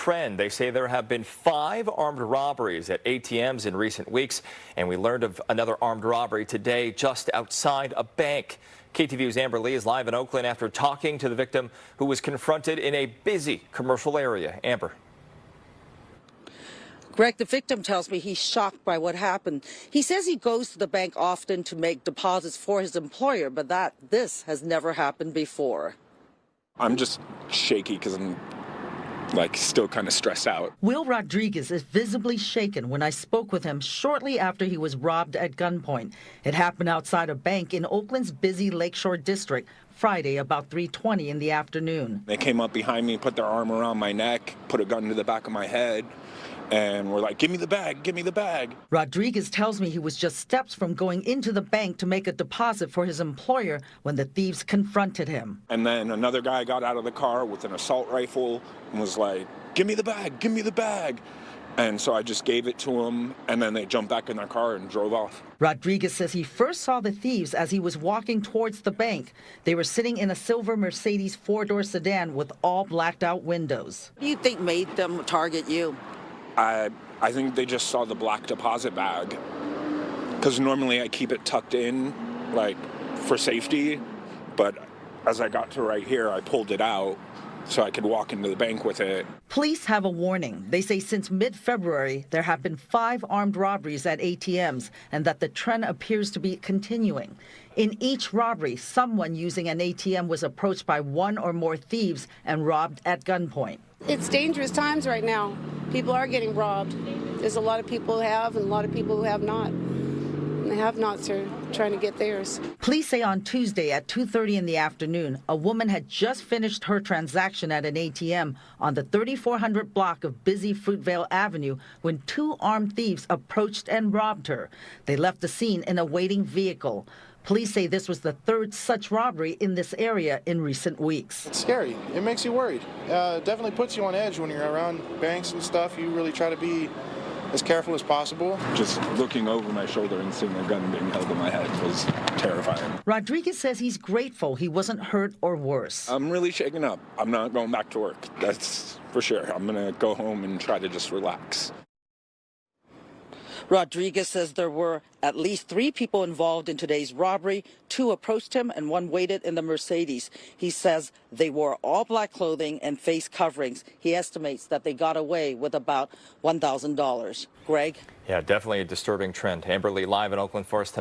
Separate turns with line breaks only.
trend. They say there have been 5 armed robberies at ATMs in recent weeks, and we learned of another armed robbery today just outside a bank. KTVU's Amber Lee is live in Oakland after talking to the victim who was confronted in a busy commercial area. Amber.
Greg, the victim tells me he's shocked by what happened. He says he goes to the bank often to make deposits for his employer, but this has never happened before.
I'm just shaky because I'm still kind of stressed out.
Will Rodriguez is visibly shaken when I spoke with him shortly after he was robbed at gunpoint. It happened outside a bank in Oakland's busy Lakeshore district Friday about 3:20 in the afternoon.
They came up behind me, put their arm around my neck, put a gun to the back of my head, and were like, "Give me the bag, give me the bag." Rodriguez
tells me he was just steps from going into the bank to make a deposit for his employer when the thieves confronted him.
And then another guy got out of the car with an assault rifle and was like, "Give me the bag, give me the bag." And so I just gave it to him, and then they jumped back in their car and drove off.
Rodriguez says he first saw the thieves as he was walking towards the bank. They were sitting in a silver Mercedes 4-door sedan with all blacked out windows. What do you think made them target you?
I think they just saw the black deposit bag, because normally I keep it tucked in, for safety, but as I got to right here, I pulled it out so I could walk into the bank with it.
Police have a warning. They say since mid-February, there have been 5 armed robberies at ATMs, and that the trend appears to be continuing. In each robbery, someone using an ATM was approached by 1 or more thieves and robbed at gunpoint.
It's dangerous times right now. People are getting robbed. There's a lot of people who have and a lot of people who have not. And the have-nots are trying to get theirs.
Police say on Tuesday at 2:30 in the afternoon, a woman had just finished her transaction at an ATM on the 3400 block of busy Fruitvale Avenue when 2 armed thieves approached and robbed her. They left the scene in a waiting vehicle. Police say this was the 3rd such robbery in this area in recent weeks.
It's scary. It makes you worried. Definitely puts you on edge when you're around banks and stuff. You really try to be as careful as possible.
Just looking over my shoulder and seeing a gun being held in my head was terrifying.
Rodriguez says he's grateful he wasn't hurt or worse.
I'm really shaken up. I'm not going back to work. That's for sure. I'm going to go home and try to just relax.
Rodriguez says there were at least 3 people involved in today's robbery. 2 approached him and 1 waited in the Mercedes. He says they wore all black clothing and face coverings. He estimates that they got away with about $1,000. Greg?
Yeah, definitely a disturbing trend. Amber Lee live in Oakland for us tonight.